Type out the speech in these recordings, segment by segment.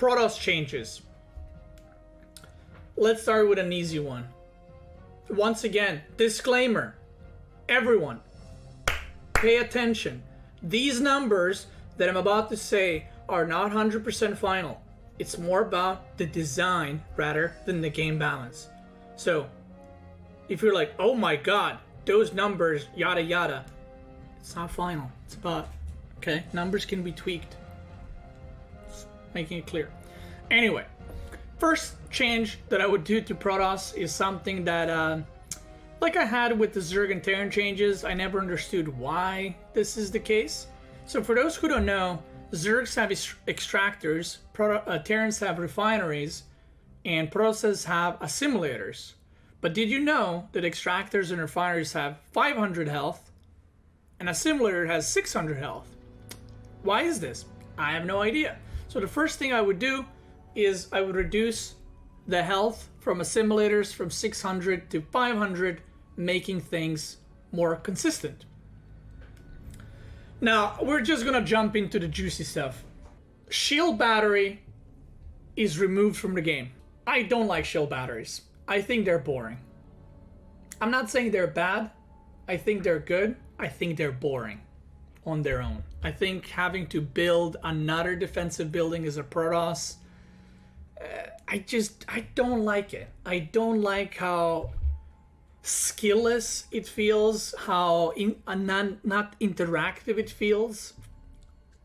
Protoss changes. Let's start with an easy one. Once again, disclaimer. Everyone, pay attention. These numbers that I'm about to say are not 100% final. It's more about the design rather than the game balance. So, if you're like, oh my god, those numbers, yada yada, it's not final. It's about, okay, numbers can be tweaked. Just making it clear. Anyway, first change that I would do to Protoss is something that, like I had with the Zerg and Terran changes, I never understood why this is the case. So for those who don't know, Zergs have extractors, Terrans have refineries, and Protosses have assimilators. But did you know that extractors and refineries have 500 health, and assimilator has 600 health? Why is this? I have no idea. So the first thing I would do is I would reduce the health from assimilators from 600 to 500, making things more consistent. Now, we're just gonna jump into the juicy stuff. Shield battery is removed from the game. I don't like shield batteries. I think they're boring. I'm not saying they're bad. I think they're good. I think they're boring on their own. I think having to build another defensive building as a Protoss, I don't like it. I don't like how skillless it feels, how not interactive it feels,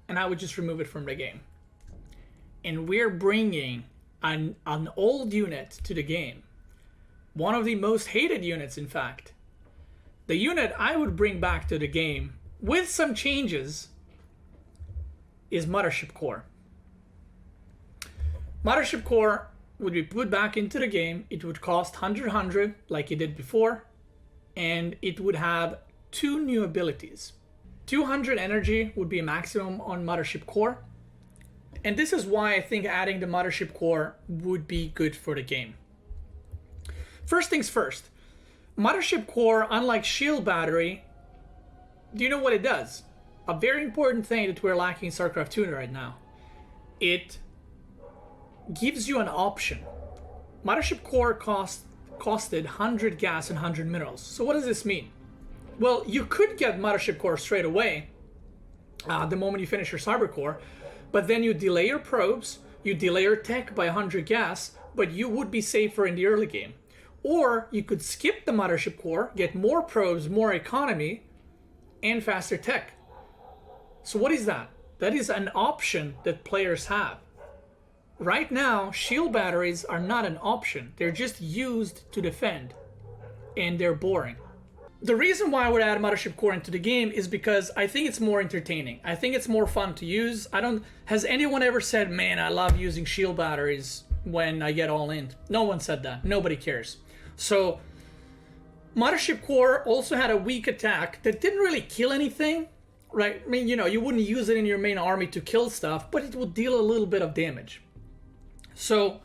and I would just remove it from the game. And we're bringing an old unit to the game. One of the most hated units, in fact. The unit I would bring back to the game, with some changes, is Mothership Core. Mothership Core would be put back into the game. It would cost 100 like it did before, and it would have 2 new abilities. 200 energy would be a maximum on Mothership Core, and this is why I think adding the Mothership Core would be good for the game. First things first, Mothership Core, unlike Shield Battery, do you know what it does? A very important thing that we're lacking in StarCraft II right now. It gives you an option. Mothership Core costed 100 gas and 100 minerals. So what does this mean? Well, you could get Mothership Core straight away the moment you finish your Cyber Core, but then you delay your probes, you delay your tech by 100 gas, but you would be safer in the early game. Or you could skip the Mothership Core, get more probes, more economy, and faster tech. So what is that? That is an option that players have. Right now, shield batteries are not an option. They're just used to defend, and they're boring. The reason why I would add Mothership Core into the game is because I think it's more entertaining. I think it's more fun to use. Has anyone ever said, man, I love using shield batteries when I get all in? No one said that. Nobody cares. So, Mothership Core also had a weak attack that didn't really kill anything, right? I mean, you wouldn't use it in your main army to kill stuff, but it would deal a little bit of damage. So,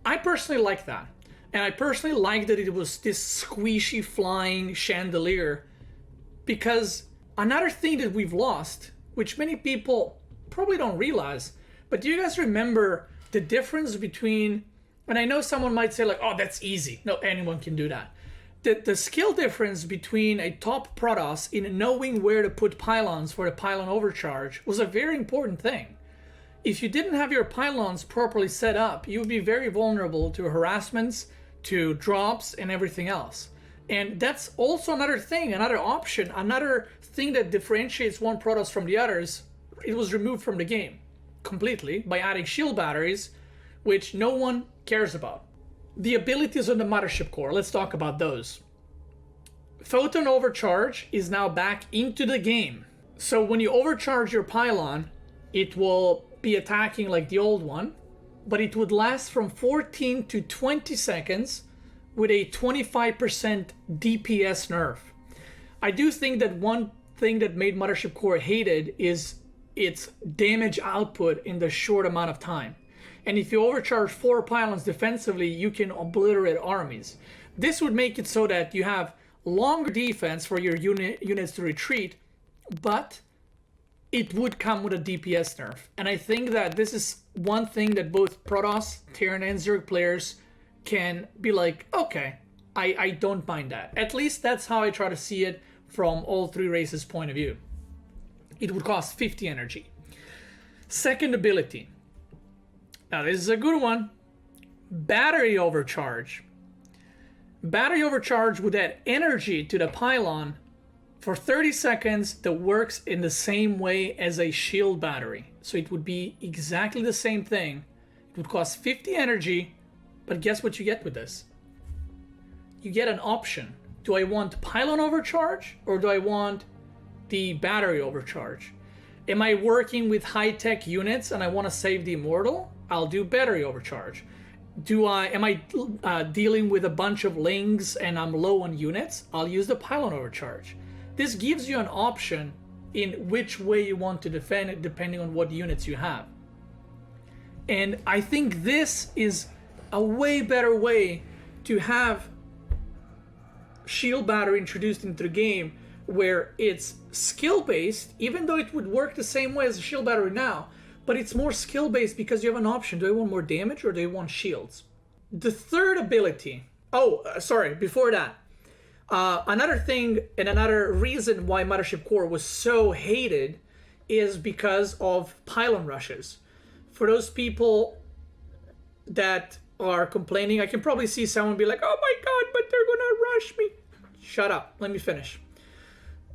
I personally like that. And I personally like that it was this squishy flying chandelier, because another thing that we've lost, which many people probably don't realize, but do you guys remember the difference between, and I know someone might say like, oh, that's easy. No, anyone can do that. The skill difference between a top Protoss in knowing where to put pylons for the pylon overcharge was a very important thing. If you didn't have your pylons properly set up, you would be very vulnerable to harassments, to drops, and everything else. And that's also another thing, another option, another thing that differentiates one Protoss from the others. It was removed from the game completely by adding shield batteries, which no one cares about. The abilities on the Mothership Core, let's talk about those. Photon Overcharge is now back into the game. So when you overcharge your pylon, it will be attacking like the old one, but it would last from 14 to 20 seconds with a 25% DPS nerf. I do think that one thing that made Mothership Core hated is its damage output in the short amount of time. And if you overcharge 4 pylons defensively, you can obliterate armies. This would make it so that you have longer defense for your units to retreat, but it would come with a DPS nerf. And I think that this is one thing that both Protoss, Terran, and Zerg players can be like, okay, I don't mind that. At least that's how I try to see it from all three races' point of view. It would cost 50 energy. Second ability. Now this is a good one. Battery overcharge. Battery overcharge would add energy to the pylon for 30 seconds that works in the same way as a shield battery. So it would be exactly the same thing. It would cost 50 energy, but guess what you get with this? You get an option. Do I want pylon overcharge or do I want the battery overcharge? Am I working with high-tech units and I want to save the immortal? I'll do battery overcharge. Am I dealing with a bunch of lings and I'm low on units? I'll use the pylon overcharge. This gives you an option in which way you want to defend it depending on what units you have. And I think this is a way better way to have shield battery introduced into the game, where it's skill based, even though it would work the same way as a shield battery now, but it's more skill based because you have an option. Do I want more damage or do I want shields? The third ability, before that, another thing and another reason why Mothership Core was so hated is because of pylon rushes. For those people that are complaining, I can probably see someone be like, oh my god, but they're gonna rush me. Shut up, let me finish.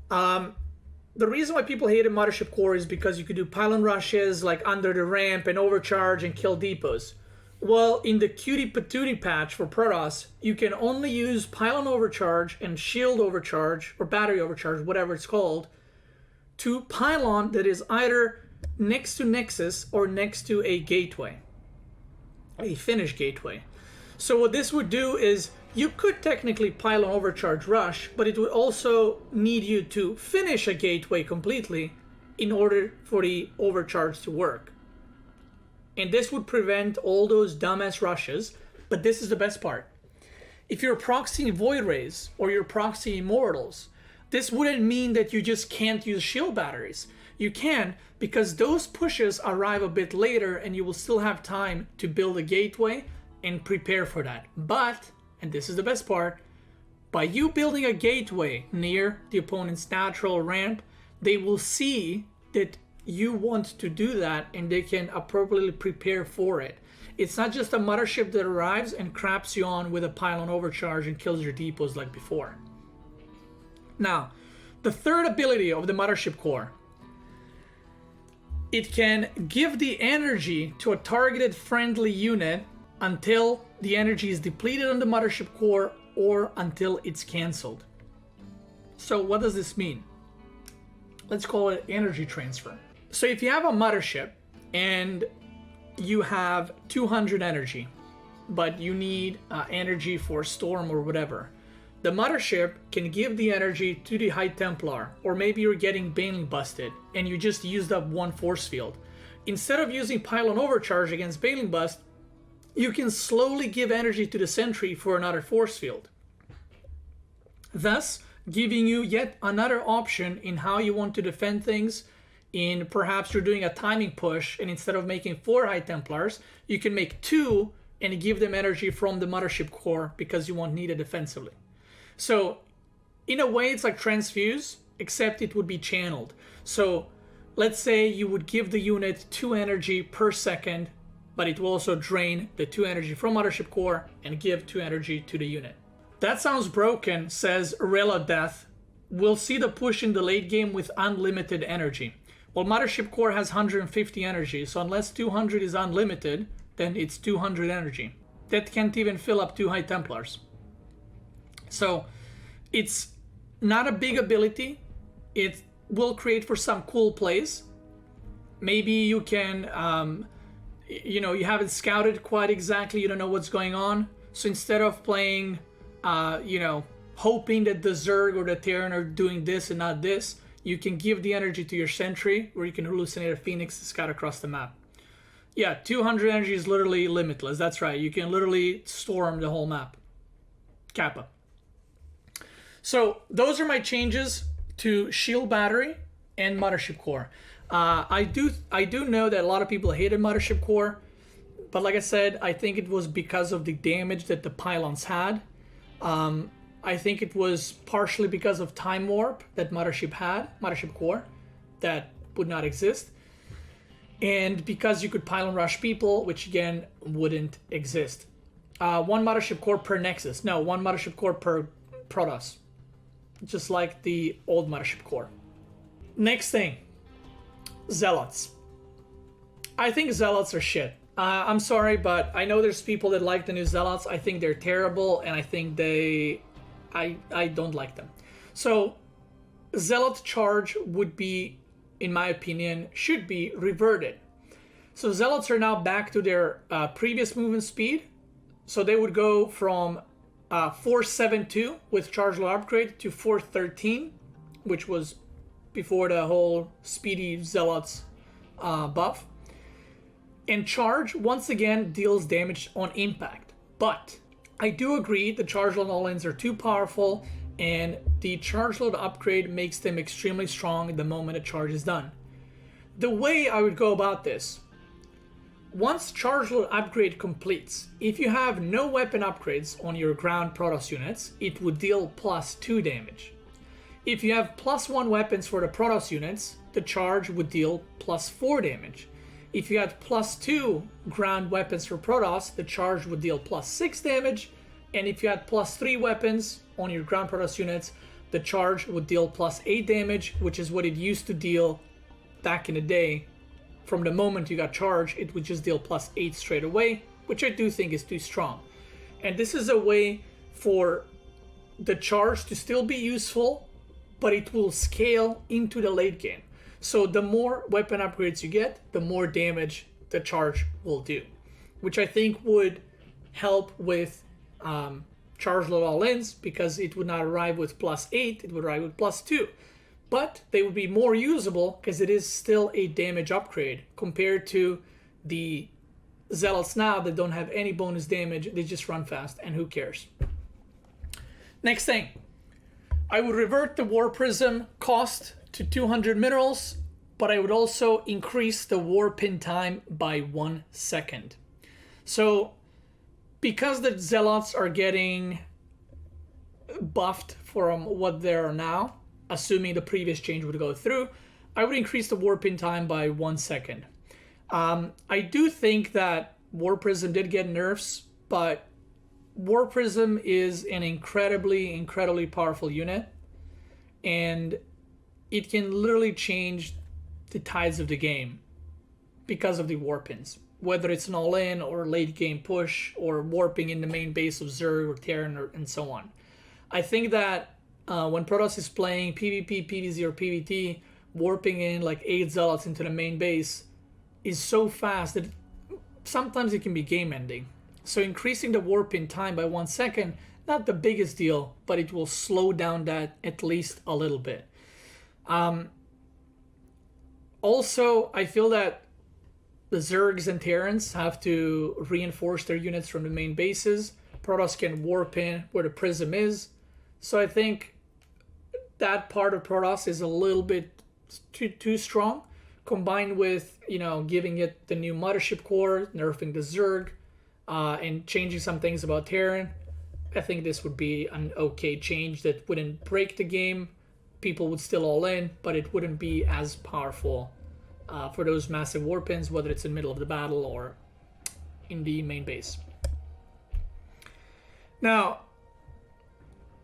The reason why people hated Mothership Core is because you could do pylon rushes like under the ramp and overcharge and kill depots. Well, in the Cutie Patootie patch for Protoss, you can only use pylon overcharge and shield overcharge, or battery overcharge, whatever it's called, to pylon that is either next to Nexus or next to a gateway, a finish gateway. So what this would do is you could technically pylon overcharge rush, but it would also need you to finish a gateway completely in order for the overcharge to work. And this would prevent all those dumbass rushes, but this is the best part. If you're proxying Void Rays or you're proxying Immortals, this wouldn't mean that you just can't use shield batteries. You can, because those pushes arrive a bit later and you will still have time to build a gateway and prepare for that. But, and this is the best part, by you building a gateway near the opponent's natural ramp, they will see that you want to do that and they can appropriately prepare for it. It's not just a mothership that arrives and craps you on with a pylon overcharge and kills your depots like before. Now, the third ability of the Mothership Core, it can give the energy to a targeted friendly unit until the energy is depleted on the Mothership Core or until it's cancelled. So what does this mean? Let's call it energy transfer. So if you have a mothership and you have 200 energy, but you need energy for storm or whatever, the mothership can give the energy to the High Templar, or maybe you're getting Baneling busted and you just used up one force field. Instead of using pylon overcharge against Baneling bust, you can slowly give energy to the sentry for another force field, thus giving you yet another option in how you want to defend things. In perhaps you're doing a timing push, and instead of making 4 High Templars, you can make 2 and give them energy from the Mothership Core because you won't need it defensively. So in a way it's like transfuse, except it would be channeled. So let's say you would give the unit 2 energy per second, but it will also drain the 2 energy from Mothership Core and give 2 energy to the unit. That sounds broken, says Rela Death. We'll see the push in the late game with unlimited energy. Well, Mothership Core has 150 energy, so unless 200 is unlimited, then it's 200 energy. That can't even fill up 2 High Templars. So it's not a big ability. It will create for some cool plays. Maybe you can, you haven't scouted quite exactly, you don't know what's going on. So instead of playing, hoping that the Zerg or the Terran are doing this and not this, you can give the energy to your sentry, or you can hallucinate a Phoenix to scout across the map. Yeah, 200 energy is literally limitless. That's right. You can literally storm the whole map. Kappa. So those are my changes to shield battery and Mothership Core. I do know that a lot of people hated Mothership Core, but like I said, I think it was because of the damage that the pylons had. I think it was partially because of Time Warp that Mothership Core, that would not exist. And because you could pylon rush people, which again wouldn't exist. One Mothership Core per Nexus. No, one Mothership Core per Protoss. Just like the old Mothership Core. Next thing. Zealots. I think Zealots are shit. I'm sorry, but I know there's people that like the new Zealots. I think they're terrible, and I think I don't like them. So, Zealot charge would be, in my opinion, should be reverted. So Zealots are now back to their previous movement speed. So they would go from 472 with charge load upgrade to 413, which was before the whole speedy Zealots buff. And charge, once again, deals damage on impact. But I do agree the charge load all-ins are too powerful, and the charge load upgrade makes them extremely strong the moment a charge is done. The way I would go about this, once charge load upgrade completes, if you have no weapon upgrades on your ground Protoss units, it would deal +2 damage. If you have +1 weapons for the Protoss units, the charge would deal +4 damage. If you had +2 ground weapons for Protoss, the charge would deal +6 damage. And if you had +3 weapons on your ground Protoss units, the charge would deal +8 damage, which is what it used to deal back in the day. From the moment you got charged, it would just deal +8 straight away, which I do think is too strong. And this is a way for the charge to still be useful, but it will scale into the late game. So the more weapon upgrades you get, the more damage the charge will do, which I think would help with charge load all-ins, because it would not arrive with +8, it would arrive with +2. But they would be more usable because it is still a damage upgrade compared to the Zealots now that don't have any bonus damage. They just run fast, and who cares? Next thing. I would revert the War Prism cost to 200 minerals, but I would also increase the war pin time by 1 second. So, because the Zealots are getting buffed from what they are now, assuming the previous change would go through, I would increase the war pin time by 1 second. I do think that War Prism did get nerfs, but War Prism is an incredibly powerful unit, and it can literally change the tides of the game because of the war pins. Whether it's an all-in or late game push or warping in the main base of Zerg or Terran and so on. I think that when Protoss is playing PvP, PvZ, or PvT, warping in like 8 Zealots into the main base is so fast that sometimes it can be game ending. So increasing the warp in time by 1 second, not the biggest deal, but it will slow down that at least a little bit. Also, I feel that the Zergs and Terrans have to reinforce their units from the main bases. Protoss can warp in where the prism is. So I think that part of Protoss is a little bit too strong, combined with, giving it the new Mothership Core, nerfing the Zerg, and changing some things about Terran. I think this would be an okay change that wouldn't break the game. People would still all in, but it wouldn't be as powerful for those massive warpins, whether it's in the middle of the battle or in the main base. Now,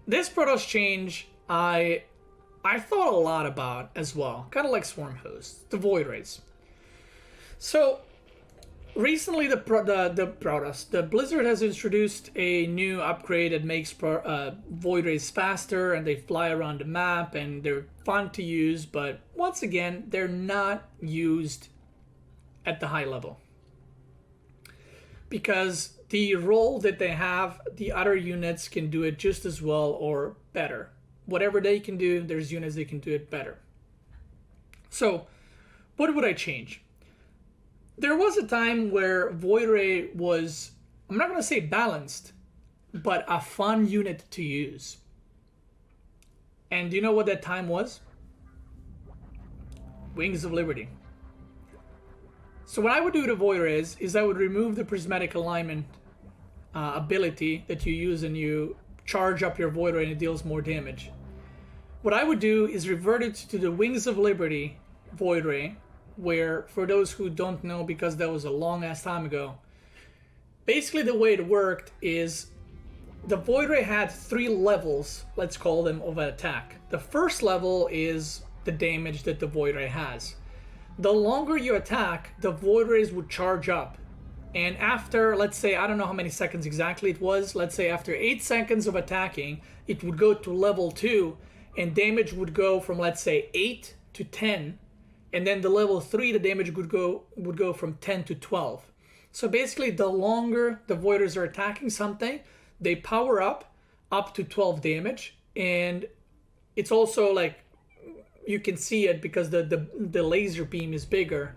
this Protoss change, I thought a lot about as well, kind of like Swarm Host, the Void Rays. So recently, the Blizzard has introduced a new upgrade that makes Void Rays faster, and they fly around the map, and they're fun to use, but once again, they're not used at the high level. Because the role that they have, the other units can do it just as well or better. Whatever they can do, there's units that can do it better. So, what would I change? There was a time where Void Ray was, I'm not going to say balanced, but a fun unit to use. And do you know what that time was? Wings of Liberty. So what I would do to Void Rays is I would remove the prismatic alignment ability that you use and you charge up your Void Ray and it deals more damage. What I would do is revert it to the Wings of Liberty Void Ray, where, for those who don't know, because that was a long ass time ago, basically the way it worked is the Void Ray had 3 levels, let's call them, of an attack. The first level is the damage that the Void Ray has. The longer you attack, the Void Rays would charge up. And after, let's say, I don't know how many seconds exactly it was, let's say after 8 seconds of attacking, it would go to level 2, and damage would go from, let's say, 8 to 10, and then the level 3, the damage would go from 10 to 12. So basically, the longer the Void Rays are attacking something, they power up to 12 damage, and it's also like, you can see it because the laser beam is bigger,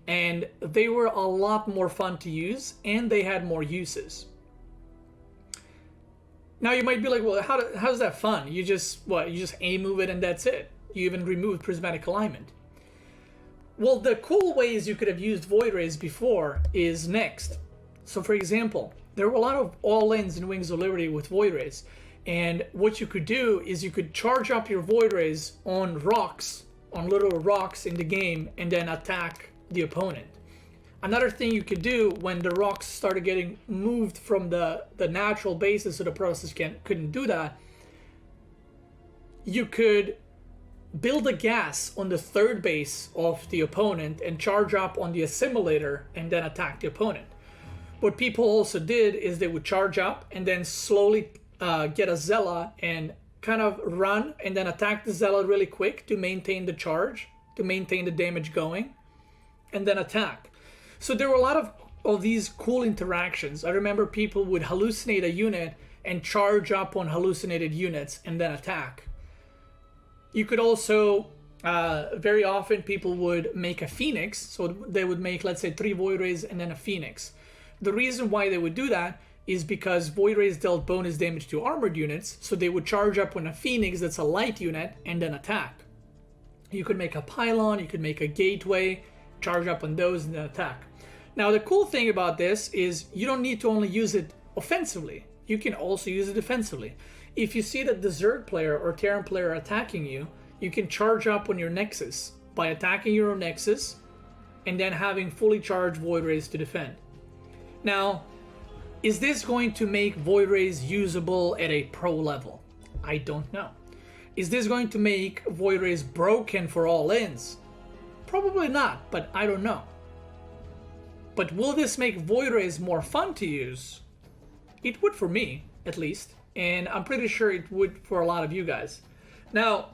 and they were a lot more fun to use, and they had more uses. Now you might be like, well, how's that fun? You just aim move it and that's it. You even removed prismatic alignment. Well, the cool ways you could have used Void Rays before is next. So for example, there were a lot of all-ins in Wings of Liberty with Void Rays. And what you could do is you could charge up your Void Rays on rocks, on little rocks in the game, and then attack the opponent. Another thing you could do when the rocks started getting moved from the natural bases so the Protoss couldn't do that, you could build a gas on the 3rd base of the opponent and charge up on the assimilator and then attack the opponent. What people also did is they would charge up and then slowly get a Zealot and kind of run and then attack the Zealot really quick to maintain the charge, to maintain the damage going, and then attack. So there were a lot of these cool interactions. I remember people would hallucinate a unit and charge up on hallucinated units and then attack. You could also, very often people would make a Phoenix, so they would make, let's say, 3 Void Rays and then a Phoenix. The reason why they would do that is because Void Rays dealt bonus damage to armored units, so they would charge up on a Phoenix that's a light unit and then attack. You could make a Pylon, you could make a Gateway, charge up on those and then attack. Now the cool thing about this is you don't need to only use it offensively, you can also use it defensively. If you see that the Zerg player or Terran player are attacking you, you can charge up on your Nexus by attacking your own Nexus and then having fully charged Void Rays to defend. Now, is this going to make Void Rays usable at a pro level? I don't know. Is this going to make Void Rays broken for all-ins? Probably not, but I don't know. But will this make Void Rays more fun to use? It would for me, at least. And I'm pretty sure it would for a lot of you guys. Now,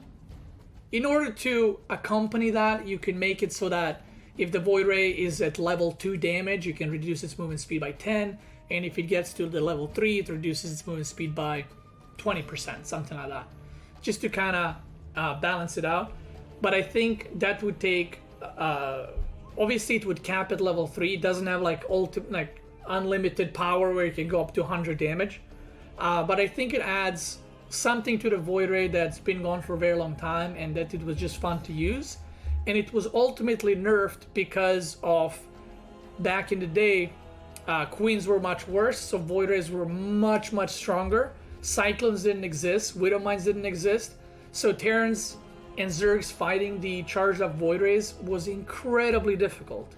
in order to accompany that, you can make it so that if the Void Ray is at level 2 damage, you can reduce its movement speed by 10. And if it gets to the level 3, it reduces its movement speed by 20%, something like that. Just to kind of balance it out. But I think that would take... obviously, it would cap at level 3. It doesn't have like unlimited power where it can go up to 100 damage. But I think it adds something to the Void Ray that's been gone for a very long time and that it was just fun to use. And it was ultimately nerfed because of, back in the day, Queens were much worse, so Void Rays were much, much stronger. Cyclones didn't exist, Widowmines didn't exist, so Terrans and Zergs fighting the charged up Void Rays was incredibly difficult.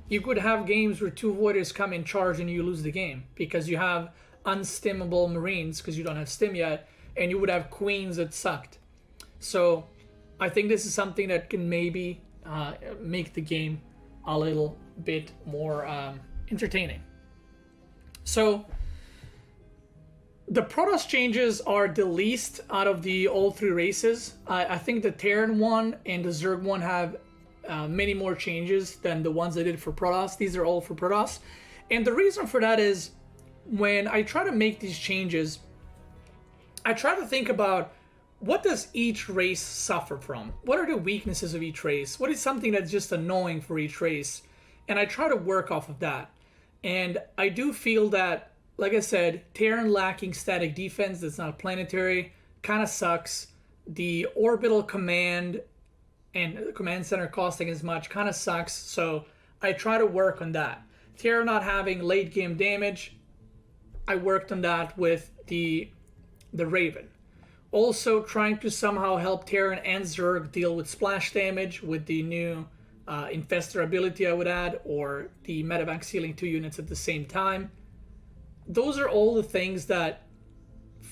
You could have games where 2 Void Rays come in charge and you lose the game because you have unstimmable Marines because you don't have stim yet, and you would have Queens that sucked. So I think this is something that can maybe make the game a little bit more entertaining. So the Protoss changes are the least out of the all 3 races. I think the Terran one and the Zerg one have many more changes than the ones I did for Protoss. These are all for Protoss. And the reason for that is when I try to make these changes, I try to think about what does each race suffer from? What are the weaknesses of each race? What is something that's just annoying for each race? And I try to work off of that. And I do feel that, like I said, Terran lacking static defense that's not planetary kind of sucks. The orbital command and the command center costing as much kind of sucks. So I try to work on that. Terra not having late game damage, I worked on that with the Raven. Also trying to somehow help Terran and Zerg deal with splash damage with the new Infestor ability I would add, or the medevac sealing 2 units at the same time. Those are all the things that,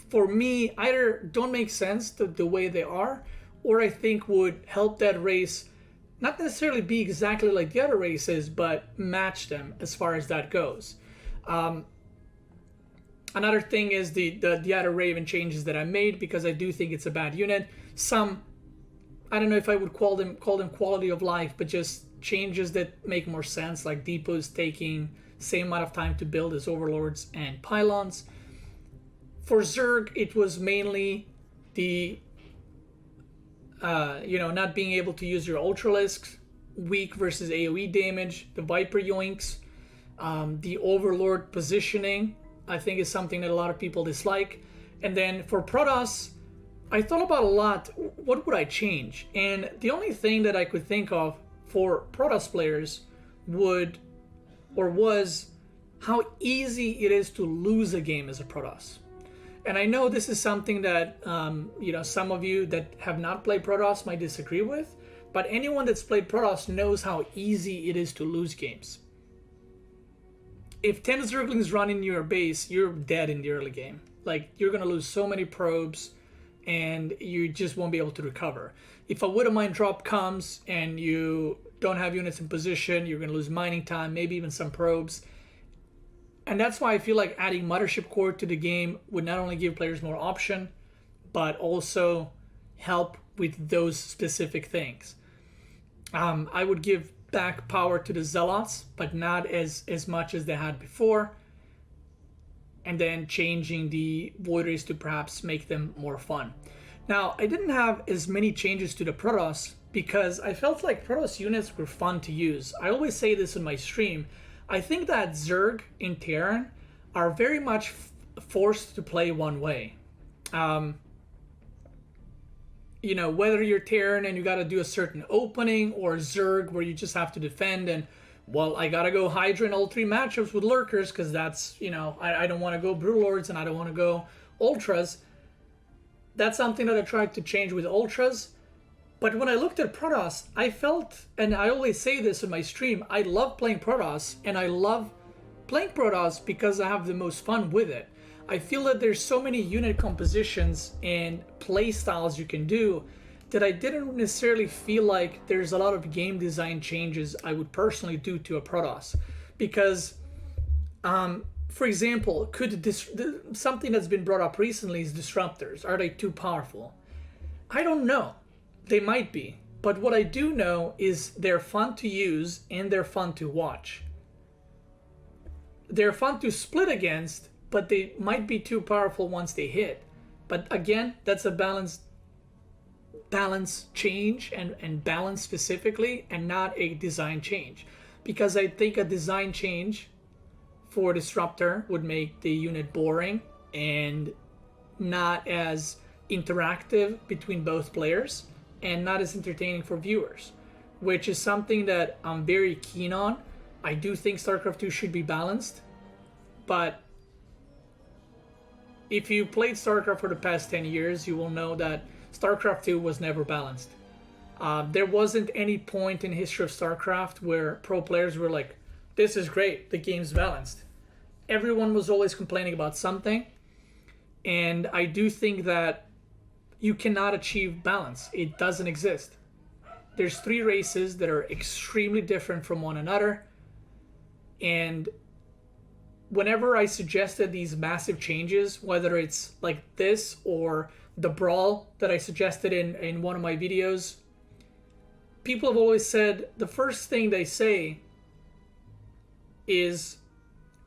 for me, either don't make sense the way they are, or I think would help that race not necessarily be exactly like the other races, but match them as far as that goes. Another thing is the other Raven changes that I made, because I do think it's a bad unit. Some, I don't know if I would call them quality of life, but just changes that make more sense, like depots taking same amount of time to build as overlords and pylons. For Zerg, it was mainly the not being able to use your Ultralisks, weak versus AoE damage, the Viper yoinks, the Overlord positioning, I think is something that a lot of people dislike. And then for Protoss, I thought about a lot, what would I change? And the only thing that I could think of for Protoss players was how easy it is to lose a game as a Protoss. And I know this is something that some of you that have not played Protoss might disagree with, but anyone that's played Protoss knows how easy it is to lose games. If 10 Zerglings run in your base, you're dead in the early game. Like, you're gonna lose so many probes, and you just won't be able to recover. If a Widow Mine drop comes and you don't have units in position, you're gonna lose mining time, maybe even some probes. And that's why I feel like adding Mothership Core to the game would not only give players more option, but also help with those specific things. I would give back power to the Zealots, but not as much as they had before. And then changing the Void Rays to perhaps make them more fun. Now, I didn't have as many changes to the Protoss because I felt like Protoss units were fun to use. I always say this in my stream. I think that Zerg and Terran are very much forced to play one way. Whether you're Terran and you got to do a certain opening, or Zerg where you just have to defend and, well, I got to go Hydra in all 3 matchups with Lurkers because that's, I don't want to go Brutal Lords and I don't want to go Ultras. That's something that I tried to change with Ultras. But when I looked at Protoss, I felt, and I always say this in my stream, I love playing Protoss, and I love playing Protoss because I have the most fun with it. I feel that there's so many unit compositions and play styles you can do that I didn't necessarily feel like there's a lot of game design changes I would personally do to a Protoss. Because, for example, something that's been brought up recently is disruptors. Are they too powerful? I don't know. They might be. But what I do know is they're fun to use and they're fun to watch. They're fun to split against, but they might be too powerful once they hit. But again, that's a balance change and balance specifically, and not a design change. Because I think a design change for Disruptor would make the unit boring and not as interactive between both players, and not as entertaining for viewers, which is something that I'm very keen on. I do think StarCraft II should be balanced, but if you played StarCraft for the past 10 years, you will know that StarCraft II was never balanced. There wasn't any point in the history of StarCraft where pro players were like, this is great, the game's balanced. Everyone was always complaining about something, and I do think that you cannot achieve balance. It doesn't exist. There's 3 races that are extremely different from one another, and whenever I suggested these massive changes, whether it's like this or the brawl that I suggested in one of my videos, people have always said, the first thing they say is,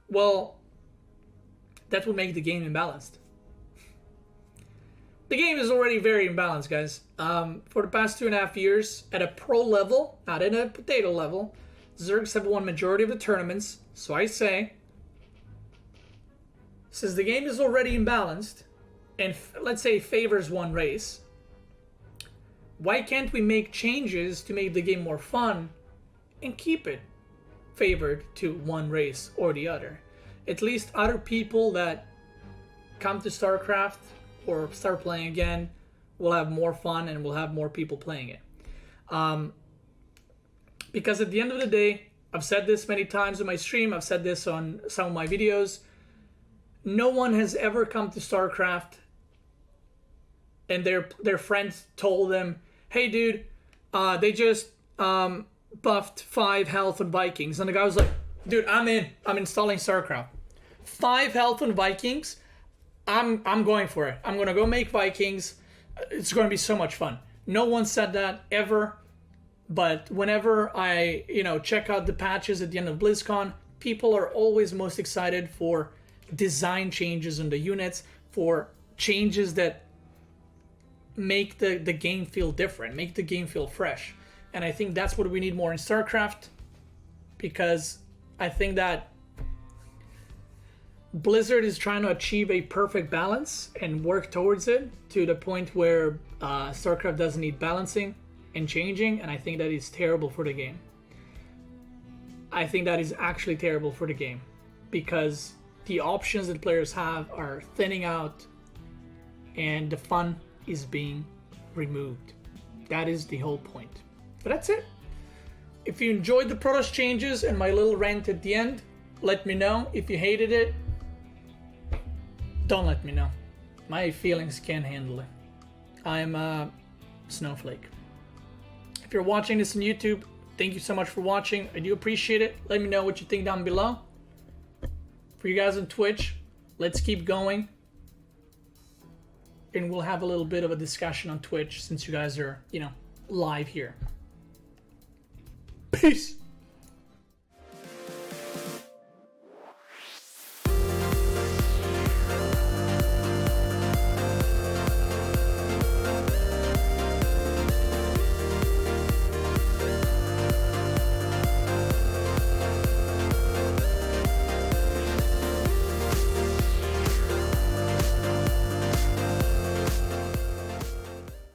well, that would make the game imbalanced. The game is already very imbalanced, guys. For the past 2.5 years, at a pro level, not in a potato level, Zergs have won majority of the tournaments. So I say, since the game is already imbalanced, and let's say favors one race, Why can't we make changes to make the game more fun and keep it favored to one race or the other? At least other people that come to StarCraft or start playing again will have more fun and will have more people playing it. Because at the end of the day, I've said this many times on my stream, I've said this on some of my videos, no one has ever come to StarCraft and their friends told them, hey dude, they just buffed 5 health on Vikings. And the guy was like, dude, I'm installing StarCraft. 5 health on Vikings, I'm going for it. I'm gonna go make Vikings. It's gonna be so much fun. No one said that ever. But whenever I, check out the patches at the end of BlizzCon, people are always most excited for design changes in the units, for changes that make the game feel different, make the game feel fresh. And I think that's what we need more in StarCraft, because I think that Blizzard is trying to achieve a perfect balance and work towards it to the point where StarCraft doesn't need balancing and changing, and I think that is terrible for the game. I think that is actually terrible for the game, because the options that players have are thinning out and the fun is being removed. That is the whole point. But that's it. If you enjoyed the Protoss changes and my little rant at the end, let me know. If you hated it, don't let me know. My feelings can't handle it. I'm a snowflake. If you're watching this on YouTube, thank you so much for watching. I do appreciate it. Let me know what you think down below. For you guys on Twitch, let's keep going. And we'll have a little bit of a discussion on Twitch since you guys are, live here. Peace!